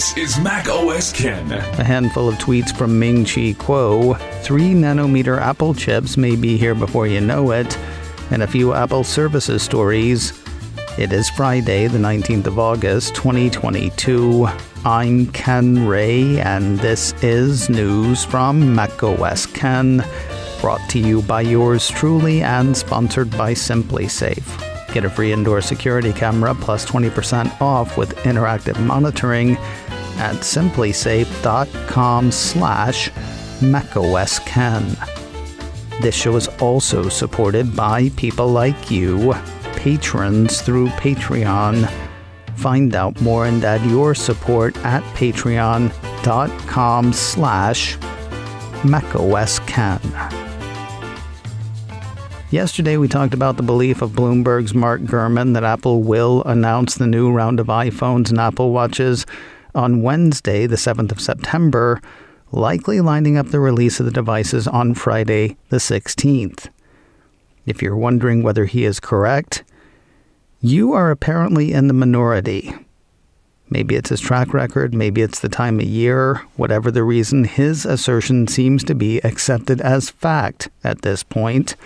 This is Mac OS Ken. A handful of tweets from Ming-Chi 3nm Apple chips may be here before you know it, and a few Apple services stories. It is Friday, the 19th of August, 2022. I'm Ken Ray, and this is news from Mac OS Ken, brought to you by yours truly and sponsored by SimpliSafe. Get a free indoor security camera plus 20% off with interactive monitoring at simplysafe.com/macOSKen. This show is also supported by people like you, patrons through Patreon. Find out more and add your support at patreon.com/macOSKen. Yesterday, we talked about the belief of Bloomberg's Mark Gurman that Apple will announce the new round of iPhones and Apple Watches on Wednesday, the 7th of September, likely lining up the release of the devices on Friday, the 16th. If you're wondering whether he is correct, you are apparently in the minority. Maybe it's his track record, maybe it's the time of year, whatever the reason, his assertion seems to be accepted as fact at this point.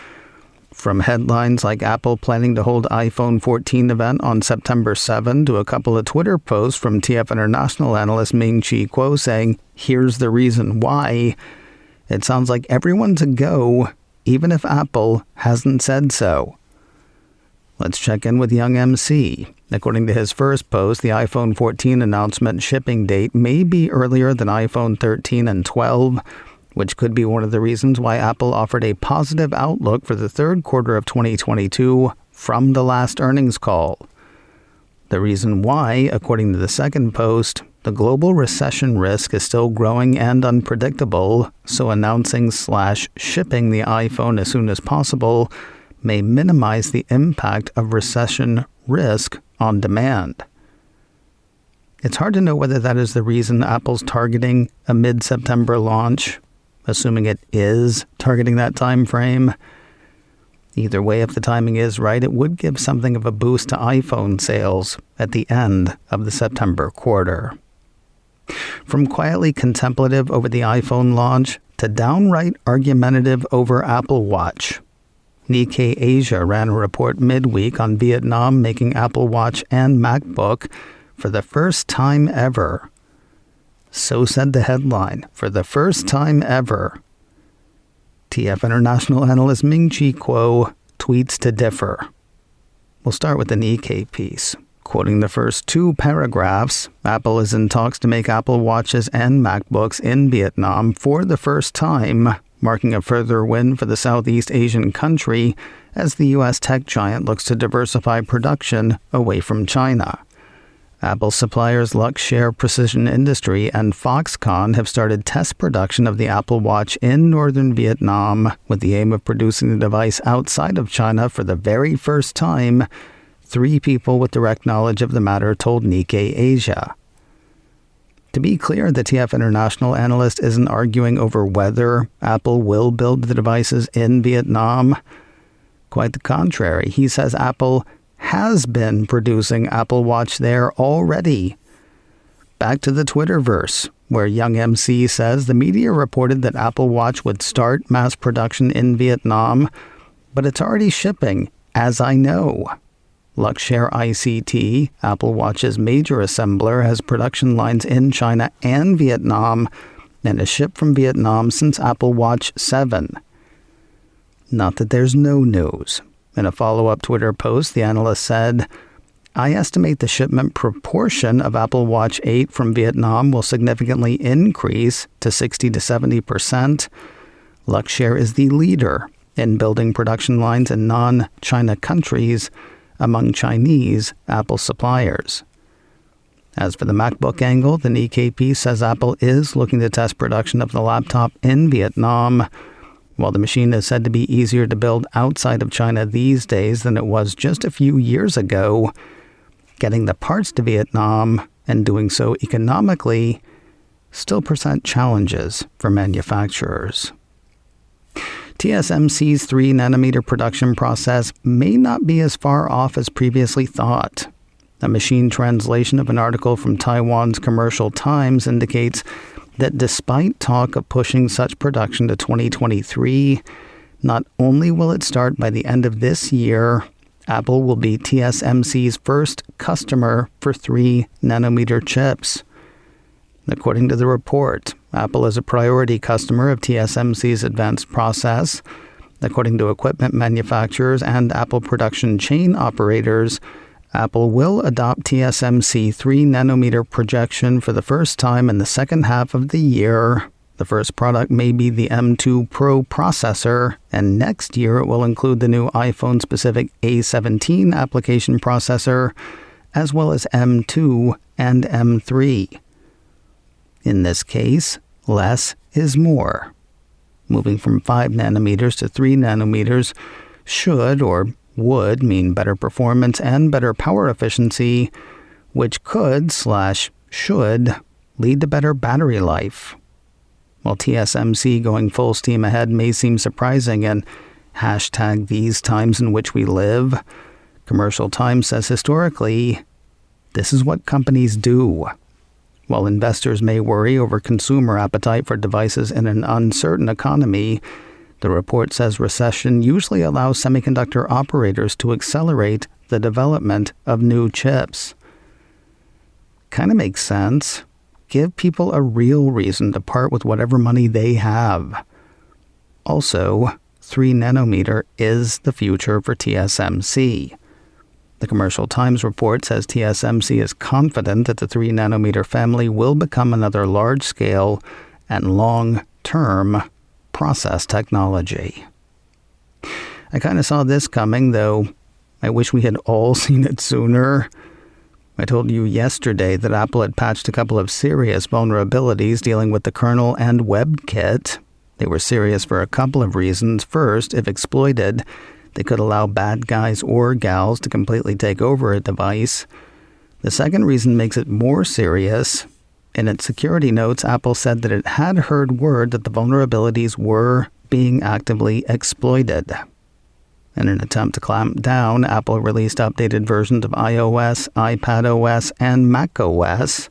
From headlines like Apple planning to hold iPhone 14 event on September 7 to a couple of Twitter posts from TF International analyst Ming-Chi saying, here's the reason why. It sounds like everyone's a go, even if Apple hasn't said so. Let's check in with young MC. According to his first post, the iPhone 14 announcement shipping date may be earlier than iPhone 13 and 12, which could be one of the reasons why Apple offered a positive outlook for the third quarter of 2022 from the last earnings call. The reason why, according to the second post, the global recession risk is still growing and unpredictable, so announcing/shipping the iPhone as soon as possible may minimize the impact of recession risk on demand. It's hard to know whether that is the reason Apple's targeting a mid-September launch, assuming it is targeting that time frame. Either way, if the timing is right, it would give something of a boost to iPhone sales at the end of the September quarter. From quietly contemplative over the iPhone launch to downright argumentative over Apple Watch, Nikkei Asia ran a report midweek on Vietnam making Apple Watch and MacBook for the first time ever. So said the headline, for the first time ever. TF International analyst Ming-Chi tweets to differ. We'll start with the Nikkei piece. Quoting the first two paragraphs, Apple is in talks to make Apple Watches and MacBooks in Vietnam for the first time, marking a further win for the Southeast Asian country as the U.S. tech giant looks to diversify production away from China. Apple suppliers Luxshare Precision Industry and Foxconn have started test production of the Apple Watch in northern Vietnam with the aim of producing the device outside of China for the very first time, 3 people with direct knowledge of the matter told Nikkei Asia. To be clear, the TF International analyst isn't arguing over whether Apple will build the devices in Vietnam. Quite the contrary, he says Apple has been producing Apple Watch there already. Back to the Twitterverse, where young MC says the media reported that Apple Watch would start mass production in Vietnam, but it's already shipping, as I know. Luxshare ICT, Apple Watch's major assembler, has production lines in China and Vietnam and has shipped from Vietnam since Apple Watch 7. Not that there's no news. In a follow-up Twitter post, the analyst said, I estimate the shipment proportion of Apple Watch 8 from Vietnam will significantly increase to 60 to 70%. Luxshare is the leader in building production lines in non-China countries among Chinese Apple suppliers. As for the MacBook angle, the Nikkei piece says Apple is looking to test production of the laptop in Vietnam. While the machine is said to be easier to build outside of China these days than it was just a few years ago, getting the parts to Vietnam and doing so economically still present challenges for manufacturers. TSMC's 3nm production process may not be as far off as previously thought. A machine translation of an article from Taiwan's Commercial Times indicates that despite talk of pushing such production to 2023, not only will it start by the end of this year, Apple will be TSMC's first customer for 3-nanometer chips. According to the report, Apple is a priority customer of TSMC's advanced process. According to equipment manufacturers and Apple production chain operators, Apple will adopt TSMC 3-nanometer projection for the first time in the second half of the year. The first product may be the M2 Pro processor, and next year it will include the new iPhone-specific A17 application processor, as well as M2 and M3. In this case, less is more. Moving from 5 nanometers to 3 nanometers should or would mean better performance and better power efficiency, which could/should lead to better battery life. While TSMC going full steam ahead may seem surprising in #these times in which we live, Commercial Times says historically, this is what companies do. While investors may worry over consumer appetite for devices in an uncertain economy, the report says recession usually allows semiconductor operators to accelerate the development of new chips. Kind of makes sense. Give people a real reason to part with whatever money they have. Also, 3-nanometer is the future for TSMC. The Commercial Times report says TSMC is confident that the 3-nanometer family will become another large-scale and long-term process technology. I kind of saw this coming, though I wish we had all seen it sooner. I told you yesterday that Apple had patched a couple of serious vulnerabilities dealing with the kernel and WebKit. They were serious for a couple of reasons. First, if exploited, they could allow bad guys or gals to completely take over a device. The second reason makes it more serious. In its security notes, Apple said that it had heard word that the vulnerabilities were being actively exploited. In an attempt to clamp down, Apple released updated versions of iOS, iPadOS, and macOS.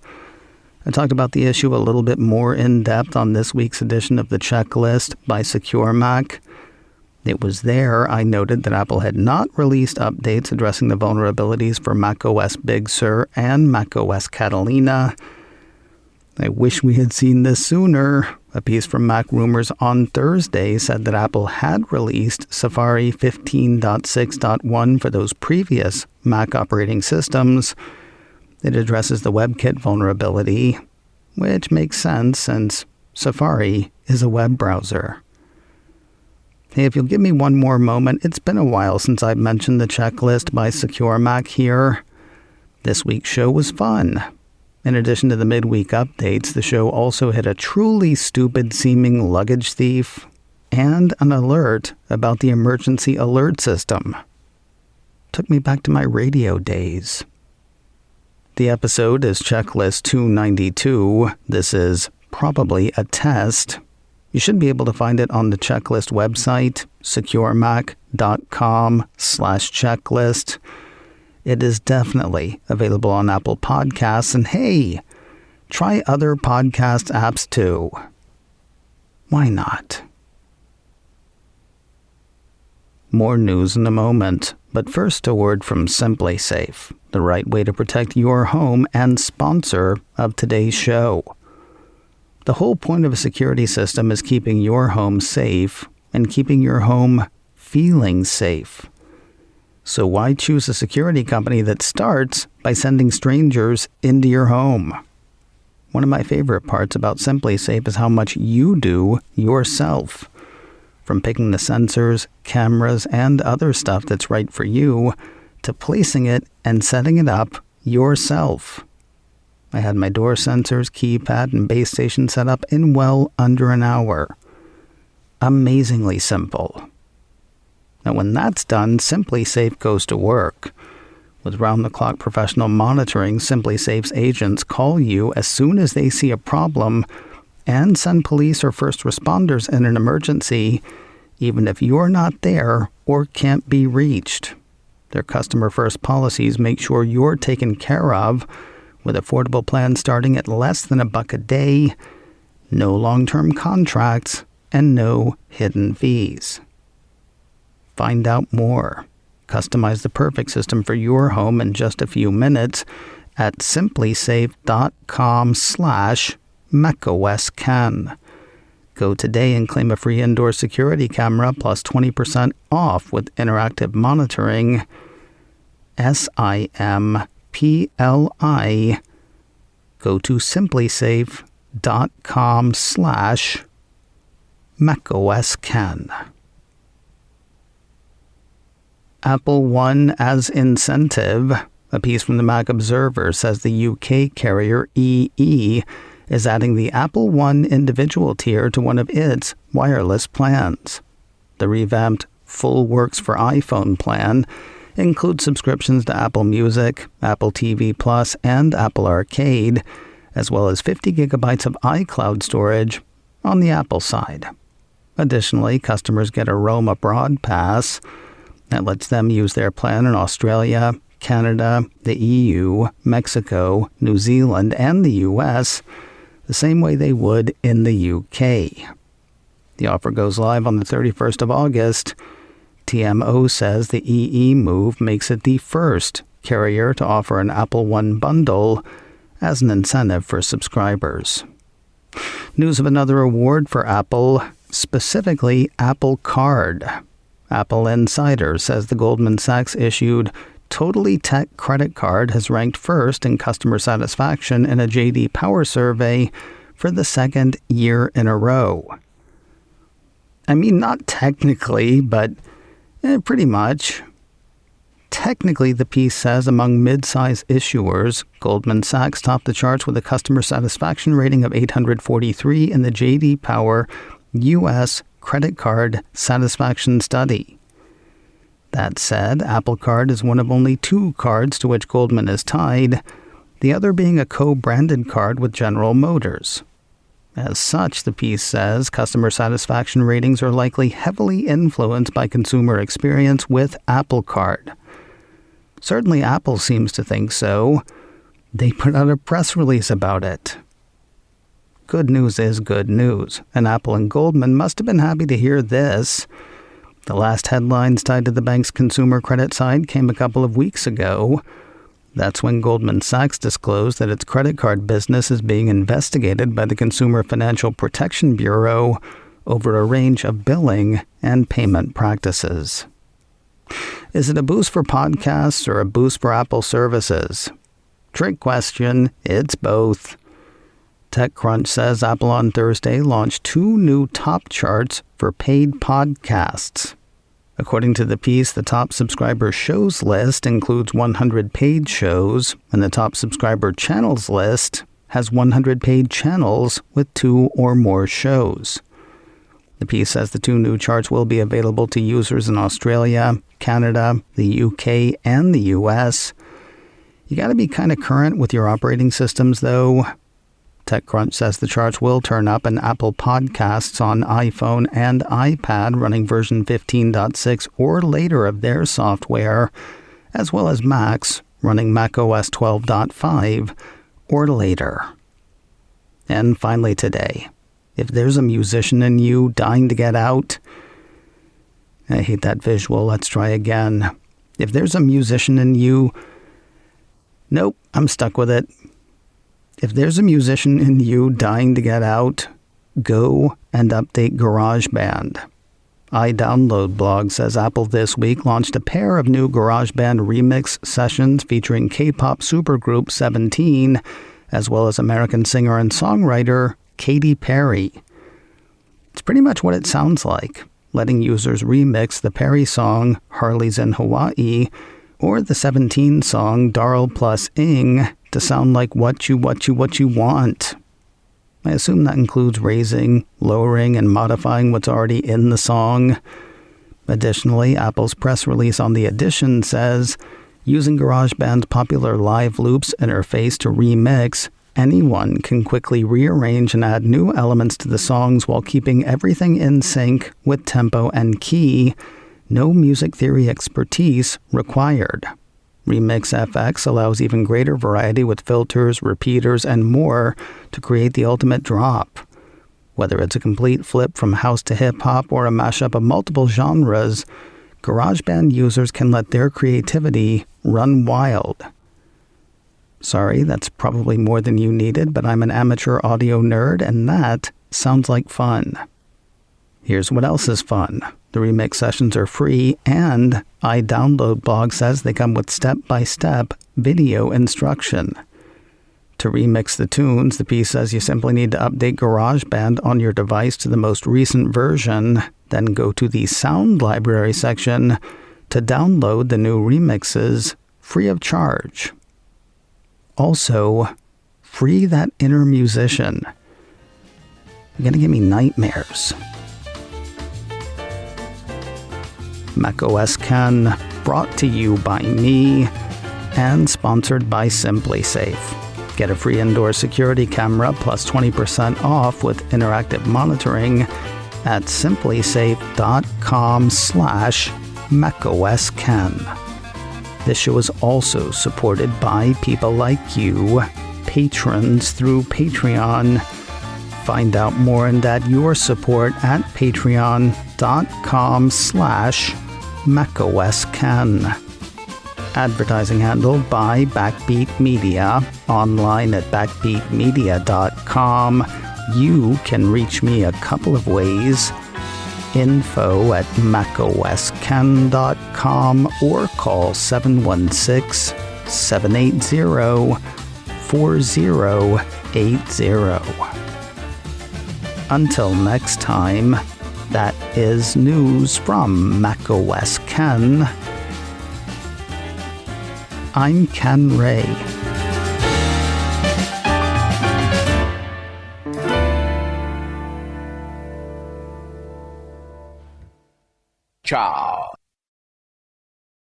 I talked about the issue a little bit more in depth on this week's edition of the Checklist by Secure Mac. It was there I noted that Apple had not released updates addressing the vulnerabilities for macOS Big Sur and macOS Catalina. I wish we had seen this sooner. A piece from Mac Rumors on Thursday said that Apple had released Safari 15.6.1 for those previous Mac operating systems. It addresses the WebKit vulnerability, which makes sense since Safari is a web browser. Hey, if you'll give me one more moment, it's been a while since I've mentioned the Checklist by Secure Mac here. This week's show was fun. In addition to the midweek updates, the show also hit a truly stupid-seeming luggage thief and an alert about the emergency alert system. Took me back to my radio days. The episode is Checklist 292. This is probably a test. You should be able to find it on the Checklist website, securemac.com/checklist. It is definitely available on Apple Podcasts, and hey, try other podcast apps too. Why not? More news in a moment, but first a word from SimpliSafe, the right way to protect your home and sponsor of today's show. The whole point of a security system is keeping your home safe and keeping your home feeling safe. So why choose a security company that starts by sending strangers into your home? One of my favorite parts about SimpliSafe is how much you do yourself. From picking the sensors, cameras, and other stuff that's right for you, to placing it and setting it up yourself. I had my door sensors, keypad, and base station set up in well under an hour. Amazingly simple. Now, when that's done, SimpliSafe goes to work. With round-the-clock professional monitoring, SimpliSafe's agents call you as soon as they see a problem and send police or first responders in an emergency, even if you're not there or can't be reached. Their customer-first policies make sure you're taken care of with affordable plans starting at less than $1 a day, no long-term contracts, and no hidden fees. Find out more. Customize the perfect system for your home in just a few minutes at simplysafe.com/macOScan. Go today and claim a free indoor security camera plus 20% off with interactive monitoring. SIMPLI. Go to simplysafe.com/macOScan. Apple One as incentive. A piece from the Mac Observer says the UK carrier EE is adding the Apple One individual tier to one of its wireless plans. The revamped Full Works for iPhone plan includes subscriptions to Apple Music, Apple TV Plus, and Apple Arcade, as well as 50 gigabytes of iCloud storage on the Apple side. Additionally, customers get a Roam Abroad pass that lets them use their plan in Australia, Canada, the EU, Mexico, New Zealand, and the US the same way they would in the UK. The offer goes live on the 31st of August. TMO says the EE move makes it the first carrier to offer an Apple One bundle as an incentive for subscribers. News of another award for Apple, specifically Apple Card. Apple Insider says the Goldman Sachs issued Totally Tech credit card has ranked first in customer satisfaction in a J.D. Power survey for the second year in a row. I mean, not technically, but pretty much. Technically, the piece says among mid-size issuers, Goldman Sachs topped the charts with a customer satisfaction rating of 843 in the J.D. Power U.S. Credit Card Satisfaction Study. That said, Apple Card is one of only 2 cards to which Goldman is tied, the other being a co-branded card with General Motors. As such, the piece says, customer satisfaction ratings are likely heavily influenced by consumer experience with Apple Card. Certainly Apple seems to think so. They put out a press release about it. Good news is good news, and Apple and Goldman must have been happy to hear this. The last headlines tied to the bank's consumer credit side came a couple of weeks ago. That's when Goldman Sachs disclosed that its credit card business is being investigated by the Consumer Financial Protection Bureau over a range of billing and payment practices. Is it a boost for podcasts or a boost for Apple services? Trick question, it's both. TechCrunch says Apple on Thursday launched 2 new top charts for paid podcasts. According to the piece, the top subscriber shows list includes 100 paid shows, and the top subscriber channels list has 100 paid channels with 2 or more shows. The piece says the 2 new charts will be available to users in Australia, Canada, the UK, and the US. You got to be kind of current with your operating systems, though. TechCrunch says the charts will turn up in Apple Podcasts on iPhone and iPad running version 15.6 or later of their software, as well as Macs running macOS 12.5 or later. And finally today, if there's a musician in you dying to get out, I hate that visual, let's try again. If there's a musician in you, nope, I'm stuck with it. If there's a musician in you dying to get out, go and update GarageBand. iDownload blog says Apple this week launched a pair of new GarageBand remix sessions featuring K-pop supergroup 17, as well as American singer and songwriter Katy Perry. It's pretty much what it sounds like, letting users remix the Perry song Harley's in Hawaii or the 17 song Darl plus Ing to sound like what you want. I assume that includes raising, lowering, and modifying what's already in the song. Additionally, Apple's press release on the addition says, using GarageBand's popular Live Loops interface to remix, anyone can quickly rearrange and add new elements to the songs while keeping everything in sync with tempo and key. No music theory expertise required. Remix FX allows even greater variety with filters, repeaters, and more to create the ultimate drop. Whether it's a complete flip from house to hip-hop or a mashup of multiple genres, GarageBand users can let their creativity run wild. Sorry, that's probably more than you needed, but I'm an amateur audio nerd, and that sounds like fun. Here's what else is fun. The remix sessions are free, and iDownload blog says they come with step-by-step video instruction. To remix the tunes, the piece says you simply need to update GarageBand on your device to the most recent version, then go to the Sound Library section to download the new remixes free of charge. Also, free that inner musician. You're gonna give me nightmares. macOS Ken, brought to you by me and sponsored by SimpliSafe. Get a free indoor security camera plus 20% off with interactive monitoring at simplysafe.com/macOSKen. This show is also supported by people like you, patrons through Patreon. Find out more and add your support at patreon.com/macOSKen. Advertising handled by Backbeat Media, online at backbeatmedia.com. You can reach me a couple of ways. Info at macosken.com or call 716-780-4080. Until next time, that is news from macOS Ken. I'm Ken Ray. Ciao.